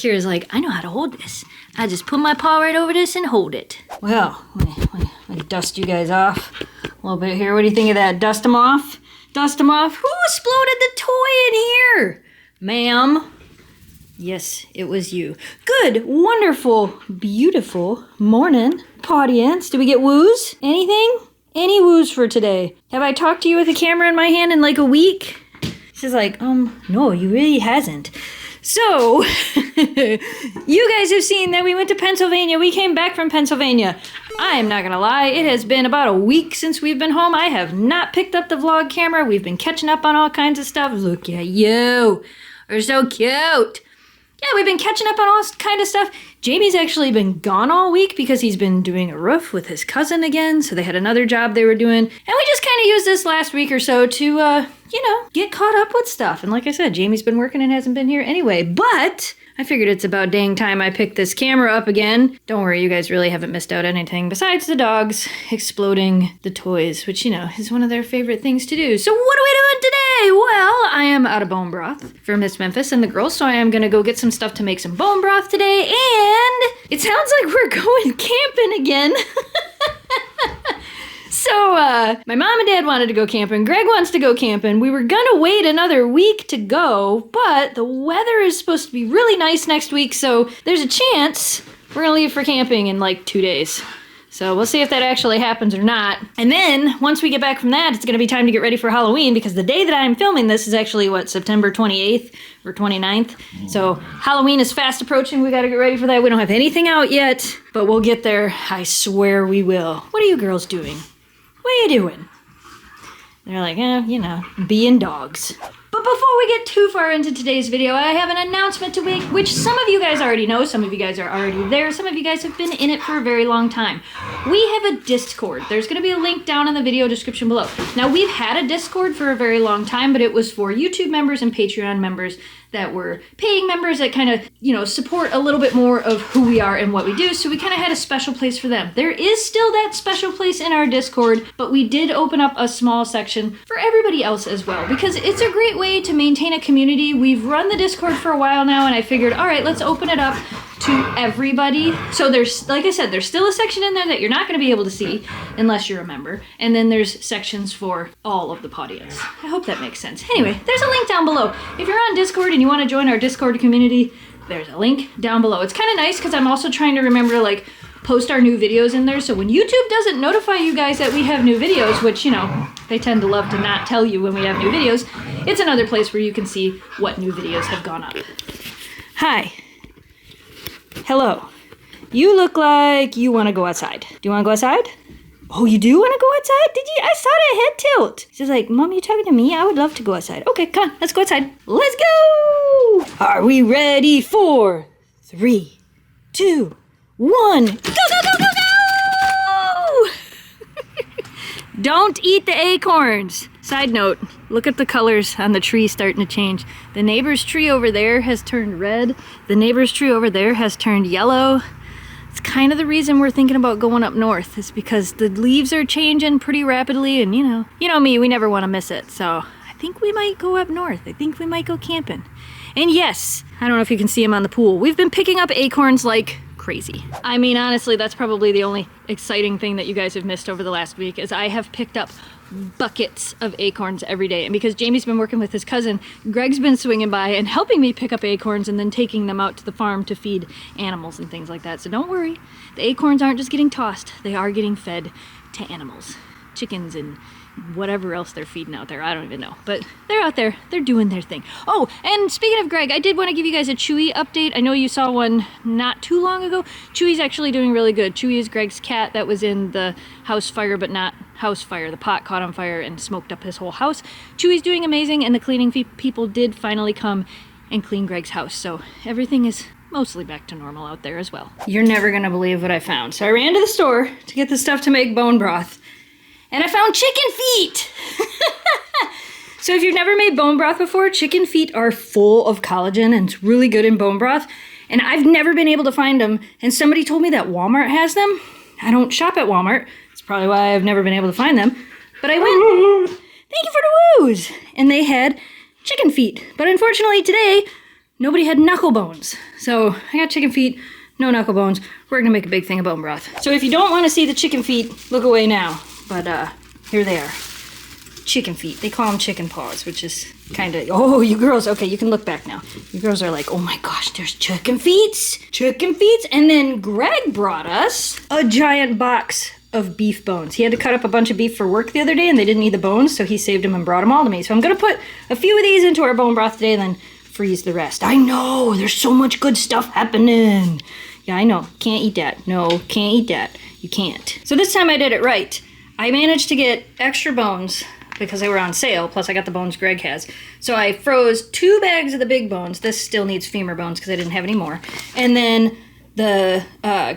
Kira's like, I know how to hold this. I just put my paw right over this and hold it. Well, let me dust you guys off a little bit here. What do you think of that? Dust them off? Dust them off? Who exploded the toy in here? Ma'am. Yes, it was you. Good, wonderful, beautiful morning, audience. Did we get woos? Anything? Any woos for today? Have I talked to you with a camera in my hand in like a week? She's like, no, you really hasn't. So, you guys have seen that we went to Pennsylvania. We came back from Pennsylvania. I am not gonna lie, it has been about a week since we've been home. I have not picked up the vlog camera. We've been catching up on all kinds of stuff. Look at you. You're so cute. Yeah, we've been catching up on all kind of stuff. Jamie's actually been gone all week because he's been doing a roof with his cousin again. So they had another job they were doing. And we just kind of used this last week or so to, get caught up with stuff. And like I said, Jamie's been working and hasn't been here anyway. But I figured it's about dang time I picked this camera up again. Don't worry, you guys really haven't missed out anything besides the dogs exploding the toys, which, is one of their favorite things to do. So what are we doing today? Well, I am out of bone broth for Miss Memphis and the girls, so I am going to go get some stuff to make some bone broth today. And it sounds like we're going camping again. So, my mom and dad wanted to go camping. Greg wants to go camping. We were gonna wait another week to go, but the weather is supposed to be really nice next week, so there's a chance we're gonna leave for camping in like 2 days. So we'll see if that actually happens or not. And then, once we get back from that, it's gonna be time to get ready for Halloween, because the day that I'm filming this is actually, September 28th or 29th? So Halloween is fast approaching. We gotta get ready for that. We don't have anything out yet, but we'll get there. I swear we will. What are you girls doing? What are you doing? They're like, being dogs. But before we get too far into today's video, I have an announcement to make, which some of you guys already know, some of you guys are already there, some of you guys have been in it for a very long time. We have a Discord. There's going to be a link down in the video description below. Now, we've had a Discord for a very long time, but it was for YouTube members and Patreon members that were paying members that kind of, support a little bit more of who we are and what we do. So we kind of had a special place for them. There is still that special place in our Discord, but we did open up a small section for everybody else as well, because it's a great way to maintain a community. We've run the Discord for a while now, and I figured, all right, let's open it up to everybody. So there's, like I said, there's still a section in there that you're not going to be able to see unless you're a member. And then there's sections for all of the audience. I hope that makes sense. Anyway, there's a link down below. If you're on Discord and you want to join our Discord community, there's a link down below. It's kind of nice because I'm also trying to remember to post our new videos in there. So when YouTube doesn't notify you guys that we have new videos, which, they tend to love to not tell you when we have new videos, it's another place where you can see what new videos have gone up. Hi. Hello. You look like you want to go outside. Do you want to go outside? Oh, you do want to go outside? Did you? I saw that head tilt. She's like, Mom, you talking to me? I would love to go outside. Okay, come on, let's go outside. Let's go! Are we ready for 3, 2, 1. Go, go, go, go, go! Don't eat the acorns. Side note, look at the colors on the tree starting to change. The neighbor's tree over there has turned red. The neighbor's tree over there has turned yellow. It's kind of the reason we're thinking about going up north, is because the leaves are changing pretty rapidly, and you know me, we never want to miss it. So I think we might go up north. I think we might go camping. And yes, I don't know if you can see them on the pool. We've been picking up acorns like crazy. I mean, honestly, that's probably the only exciting thing that you guys have missed over the last week, is I have picked up buckets of acorns every day. And because Jamie's been working with his cousin, Greg's been swinging by and helping me pick up acorns and then taking them out to the farm to feed animals and things like that. So don't worry, the acorns aren't just getting tossed, they are getting fed to animals, chickens and whatever else they're feeding out there. I don't even know, but they're out there, they're doing their thing. Oh, and speaking of Greg, I did want to give you guys a Chewy update. I know you saw one not too long ago. Chewy's actually doing really good. Chewy is Greg's cat that was in the house fire, but not house fire. The pot caught on fire and smoked up his whole house. Chewy's doing amazing, and the cleaning people did finally come and clean Greg's house, so everything is mostly back to normal out there as well. You're never gonna believe what I found. So I ran to the store to get the stuff to make bone broth, and I found chicken feet! So if you've never made bone broth before, chicken feet are full of collagen and it's really good in bone broth. And I've never been able to find them. And somebody told me that Walmart has them. I don't shop at Walmart. That's probably why I've never been able to find them. But I went, thank you for the woos! And they had chicken feet. But unfortunately today, nobody had knuckle bones. So I got chicken feet, no knuckle bones. We're gonna make a big thing of bone broth. So if you don't want to see the chicken feet, look away now. But here they are. Chicken feet. They call them chicken paws, which is kind of, oh, you girls, okay, you can look back now. You girls are like, oh my gosh, there's chicken feet. Chicken feet. And then Greg brought us a giant box of beef bones. He had to cut up a bunch of beef for work the other day and they didn't need the bones, so he saved them and brought them all to me. So I'm gonna put a few of these into our bone broth today and then freeze the rest. I know, there's so much good stuff happening. Yeah, I know, can't eat that. No, can't eat that. You can't. So this time I did it right. I managed to get extra bones because they were on sale, plus I got the bones Greg has. So I froze 2 bags of the big bones. This still needs femur bones because I didn't have any more. And then the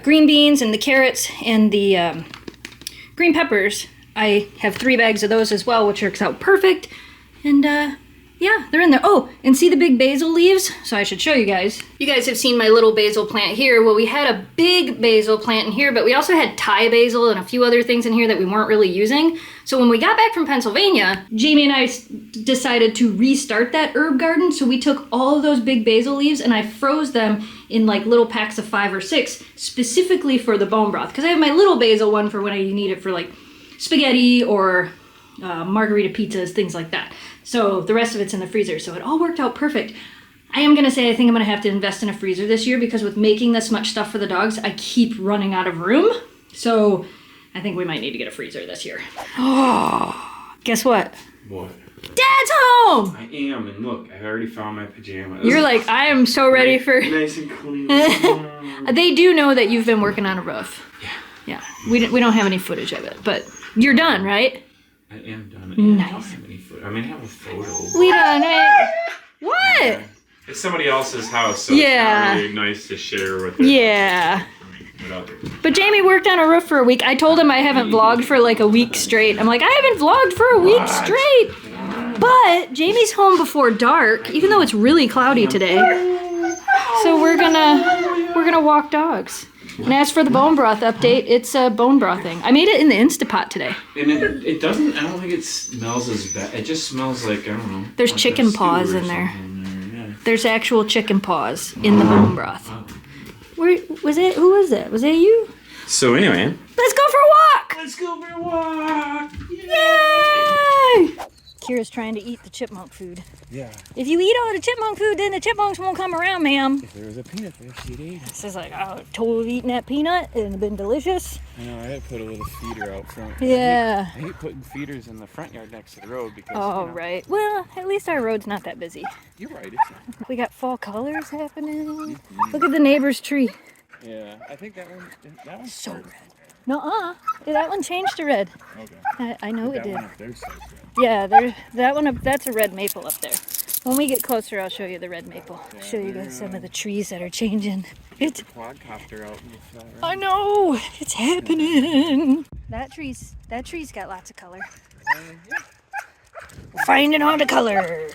green beans and the carrots and the green peppers, I have 3 bags of those as well, which works out perfect. And yeah, they're in there. Oh, and see the big basil leaves? So I should show you guys. You guys have seen my little basil plant here. Well, we had a big basil plant in here, but we also had Thai basil and a few other things in here that we weren't really using. So when we got back from Pennsylvania, Jamie and I decided to restart that herb garden. So we took all of those big basil leaves and I froze them in like little packs of 5 or 6, specifically for the bone broth. Because I have my little basil one for when I need it for like spaghetti or margarita pizzas, things like that. So the rest of it's in the freezer. So it all worked out perfect. I am going to say I think I'm going to have to invest in a freezer this year because with making this much stuff for the dogs, I keep running out of room. So I think we might need to get a freezer this year. Oh, guess what? What? Dad's home! I am, and look, I already found my pajamas. You're like, I am so ready for... Nice and clean. They do know that you've been working on a roof. Yeah. Yeah. We don't have any footage of it, but you're done, right? I am done. Nice. I don't have any photo. I mean, I have a photo. We done it. What? Yeah. It's somebody else's house, so Yeah. it's not really nice to share with it. Yeah. But Jamie worked on a roof for a week. I told him I haven't vlogged for like a week straight. I'm like, I haven't vlogged for a week straight. But Jamie's home before dark, even though it's really cloudy today. So we're gonna walk dogs. And as for the bone broth update, it's bone brothing. I made it in the Instapot today. And it doesn't, I don't think it smells as bad. It just smells like, I don't know. There's like chicken paws in there. Yeah. There's actual chicken paws in the bone broth. Where was it? Who was it? Was it you? So anyway. Let's go for a walk! Let's go for a walk! Yay! Kira's trying to eat the chipmunk food. Yeah. If you eat all the chipmunk food, then the chipmunks won't come around, ma'am. If there was a peanut there, she'd eat it. This is like, I would totally eaten that peanut. It would have been delicious. I know, I had to put a little feeder out front. Yeah. I hate putting feeders in the front yard next to the road because, Oh, right. Well, at least our road's not that busy. You're right. We got fall colors happening. Look at the neighbor's tree. Yeah, I think that one's So red. Nuh-uh. That one changed to red. Okay. I know it did. One up there's so red. Yeah, that one up, that's a red maple up there. When we get closer, I'll show you the red maple. I'll show you guys some of the trees that are changing. It's a quadcopter out in the flat, right? I know, it's happening. That tree's got lots of color. We're finding all the color.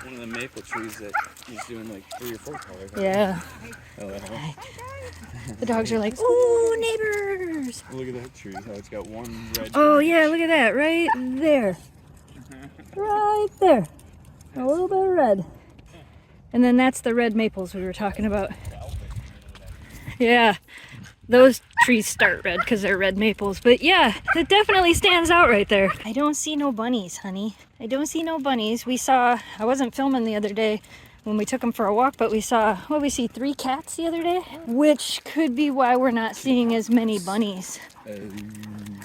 One of the maple trees that is doing like 3 or 4 colors. Yeah. The dogs are like, ooh, neighbors. Look at that tree, how it's got one red. Oh yeah, look at that, right there. Right there. A little bit of red. And then that's the red maples we were talking about. Yeah, those trees start red because they're red maples. But yeah, it definitely stands out right there. I don't see no bunnies, honey. I don't see no bunnies. I wasn't filming the other day when we took them for a walk, but we saw, 3 cats the other day? Which could be why we're not seeing as many bunnies.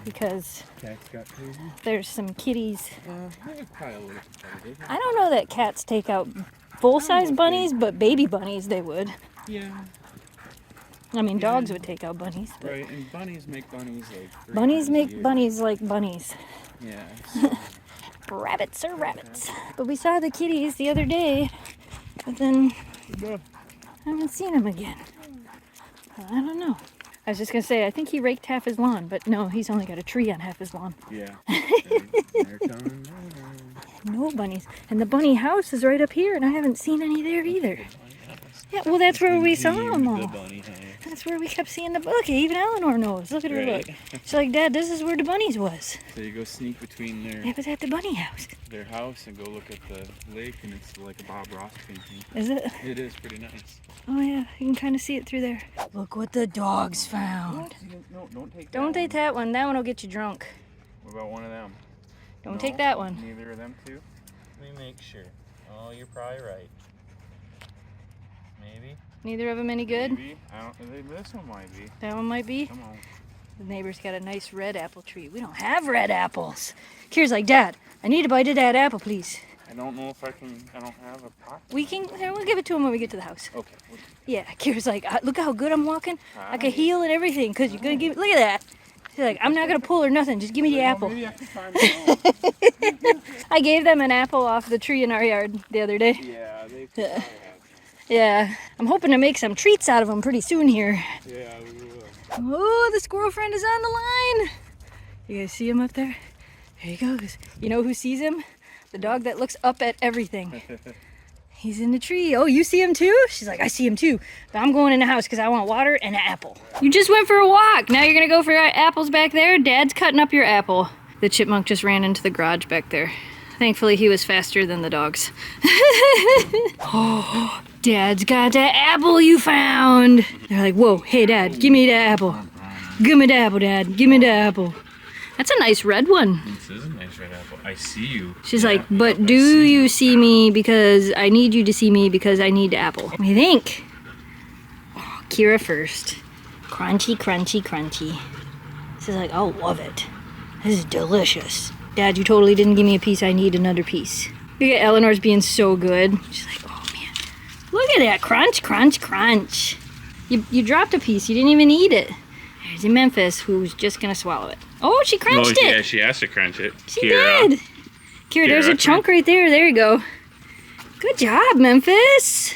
Because Cats got crazy? There's some kitties. Probably a little competitive. I don't know that cats take out full-size bunnies, but baby bunnies they would. Yeah. I mean, dogs would take out bunnies. Right, and bunnies make bunnies like... Bunnies make bunnies like bunnies. Yeah. Rabbits are rabbits. But we saw the kitties the other day, but then I haven't seen them again. I don't know. I was just going to say, I think he raked half his lawn, but no, he's only got a tree on half his lawn. Yeah. No bunnies. And the bunny house is right up here, and I haven't seen any there either. Yeah, well, that's where we saw them The all. bunny house. That's where we kept seeing the... Look, even Eleanor knows. Look at her look. She's like, Dad, this is where the bunnies was. So you go sneak between It was at the bunny house. their house and go look at the lake, and it's like a Bob Ross painting. Is it? It is pretty nice. Oh, yeah. You can kind of see it through there. Look what the dogs found. No, don't take that Don't one. take that one. That one will get you drunk. What about one of them? Don't No, take that one. Neither of them two? Let me make sure. Oh, you're probably right. Maybe. Neither of them any good? Maybe. I don't. This one might be. That one might be. Come on. The neighbor's got a nice red apple tree. We don't have red apples. Kira's like, Dad, I need a bite of that apple, please. I don't know if I can. I don't have a pocket. We can. We'll give it to him when we get to the house. Okay. Yeah. Kira's like, look how good I'm walking. I can heel and everything because you're gonna give. Look at that. She's like, I'm not gonna pull or nothing. Just give me the apple. Maybe I can find it. I gave them an apple off the tree in our yard the other day. Yeah, they. Yeah. Yeah. I'm hoping to make some treats out of them pretty soon here. Yeah, we will. Oh, the squirrel friend is on the line. You guys see him up there? There he goes. You know who sees him? The dog that looks up at everything. He's in the tree. Oh, you see him too? She's like, I see him too. But I'm going in the house because I want water and an apple. You just went for a walk. Now you're going to go for apples back there? Dad's cutting up your apple. The chipmunk just ran into the garage back there. Thankfully, he was faster than the dogs. Oh, Dad's got that apple you found. They're like, whoa, hey, Dad, give me the apple. Give me the apple, Dad. Give me the apple. That's a nice red one. This is a nice red apple. I see you. She's like, but do you see me because I need you to see me because I need the apple. What do you think? Oh, Kira first. Crunchy, crunchy, crunchy. She's like, I'll love it. This is delicious. Dad, you totally didn't give me a piece. I need another piece. Look at Eleanor's being so good. She's like, oh man, look at that. Crunch, crunch, crunch. You dropped a piece. You didn't even eat it. There's Memphis who's just going to swallow it. Oh, she crunched it. Yeah, she has to crunch it. She did. Kira, there's a chunk right there. There you go. Good job, Memphis.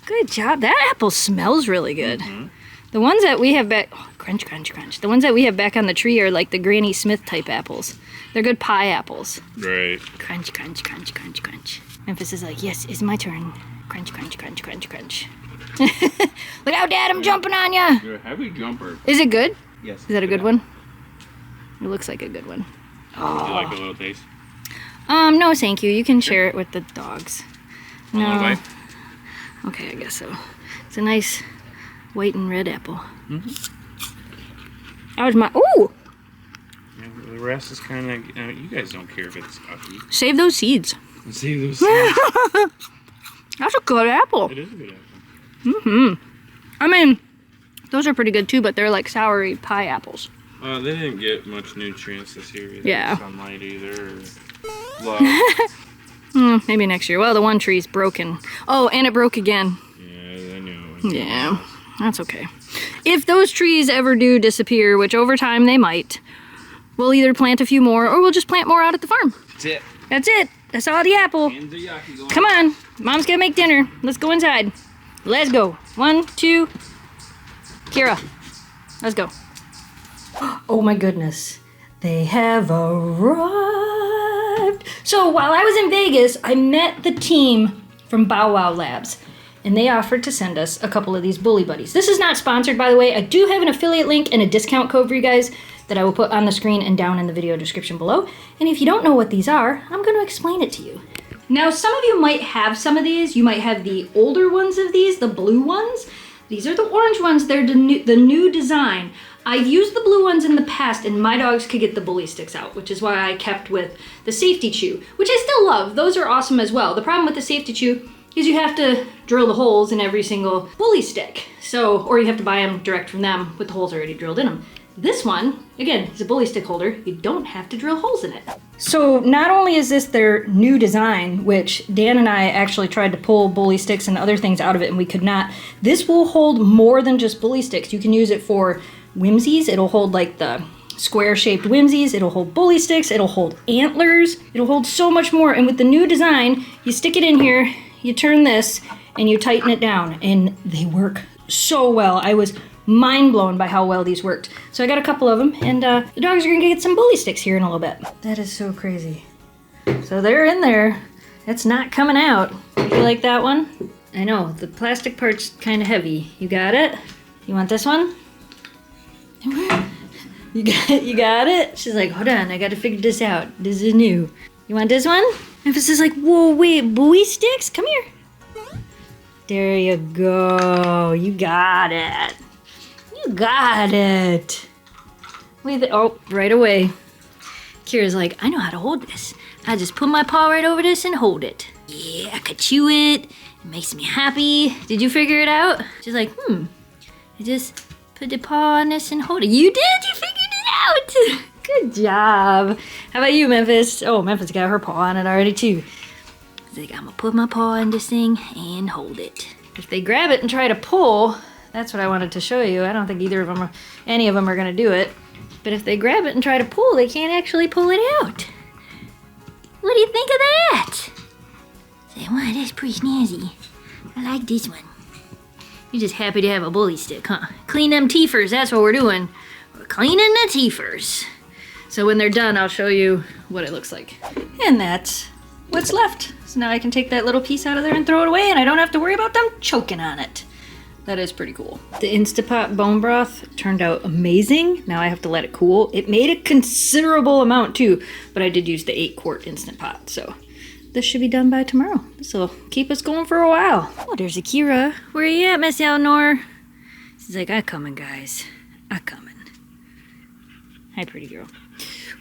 Good job. That apple smells really good. Mm-hmm. The ones that we have back... Oh, crunch, crunch, crunch. The ones that we have back on the tree are like the Granny Smith type apples. They're good pie apples. Right. Crunch, crunch, crunch, crunch, crunch. Memphis is like, yes, it's my turn. Crunch, crunch, crunch, crunch, crunch. Look out, Dad, I'm jumping on ya. You're a heavy jumper. Is it good? Yes. Is that a good one? It looks like a good one. Oh. Would you like a little taste? No, thank you. You can share it with the dogs. A little No. bite? Okay, I guess so. It's a nice white and red apple. Mm-hmm. That was my... Ooh! Yeah, the rest is kind of... you guys don't care if it's ugly. Save those seeds. See those? That's a good apple. It is a good apple. Mm-hmm. I mean, those are pretty good too, but they're like soury pie apples. They didn't get much nutrients this year either. Yeah. Sunlight either. Love. Maybe next year. Well, the one tree's broken. Oh, and it broke again. Yeah, I know. Yeah, that's okay. If those trees ever do disappear, which over time they might, we'll either plant a few more or we'll just plant more out at the farm. That's it. That's it. That's all the apple. Come on. Mom's gonna make dinner. Let's go inside. Let's go. 1, 2. Kira, let's go. Oh my goodness. They have arrived. So while I was in Vegas, I met the team from Bow Wow Labs. And they offered to send us a couple of these Bully Buddies. This is not sponsored, by the way. I do have an affiliate link and a discount code for you guys that I will put on the screen and down in the video description below. And if you don't know what these are, I'm going to explain it to you. Now, some of you might have some of these. You might have the older ones of these, the blue ones. These are the orange ones. They're the new design. I've used the blue ones in the past, and my dogs could get the bully sticks out, which is why I kept with the safety chew, which I still love. Those are awesome as well. The problem with the safety chew is you have to drill the holes in every single bully stick. So, or you have to buy them direct from them with the holes already drilled in them. This one, again, is a bully stick holder. You don't have to drill holes in it. So not only is this their new design, which Dan and I actually tried to pull bully sticks and other things out of it and we could not, this will hold more than just bully sticks. You can use it for whimsies. It'll hold like the square-shaped whimsies. It'll hold bully sticks. It'll hold antlers. It'll hold so much more. And with the new design, you stick it in here, you turn this, and you tighten it down. And they work so well. I was mind blown by how well these worked. So I got a couple of them, and the dogs are gonna get some bully sticks here in a little bit. That is so crazy. So they're in there. It's not coming out. You like that one? I know, the plastic part's kind of heavy. You got it? You want this one? You got it? She's like, hold on, I gotta figure this out. This is new. You want this one? Memphis is like, whoa, wait, buoy sticks? Come here. There you go. You got it. You got it. Oh, right away. Kira's like, I know how to hold this. I just put my paw right over this and hold it. Yeah, I could chew it. It makes me happy. Did you figure it out? She's like, I just put the paw on this and hold it. You did? You figured it out. Good job. How about you, Memphis? Oh, Memphis got her paw on it already, too. She's like, I'm gonna put my paw in this thing and hold it. If they grab it and try to pull, that's what I wanted to show you. I don't think any of them are gonna do it. But if they grab it and try to pull, they can't actually pull it out. What do you think of that? Say, wow, that's pretty snazzy. I like this one. You're just happy to have a bully stick, huh? Clean them teethers, that's what we're doing. We're cleaning the teethers. So when they're done, I'll show you what it looks like. And that's what's left. So now I can take that little piece out of there and throw it away, and I don't have to worry about them choking on it. That is pretty cool. The Instapot bone broth turned out amazing. Now I have to let it cool. It made a considerable amount too, but I did use the 8-quart Instant Pot, so this should be done by tomorrow. This will keep us going for a while. Oh, there's Akira. Where you at, Miss Eleanor? She's like, I'm coming, guys. I'm coming. Hi, pretty girl.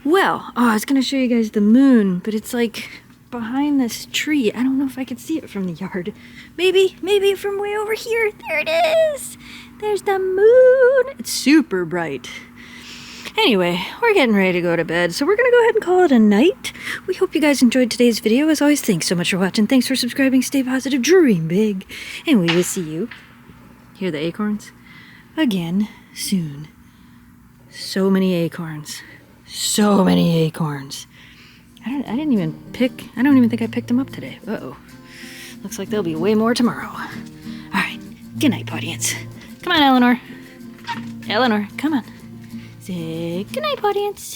Well, I was gonna show you guys the moon, but it's like behind this tree. I don't know if I can see it from the yard. Maybe from way over here. There it is. There's the moon. It's super bright. Anyway, we're getting ready to go to bed, so we're gonna go ahead and call it a night. We hope you guys enjoyed today's video. As always, thanks so much for watching. Thanks for subscribing. Stay positive, dream big, and we will see you, hear the acorns, again soon. So many acorns. So many acorns. I don't even think I picked them up today. Uh-oh. Looks like there'll be way more tomorrow. All right. Good night, audience. Come on, Eleanor. Eleanor, come on. Say good night, audience.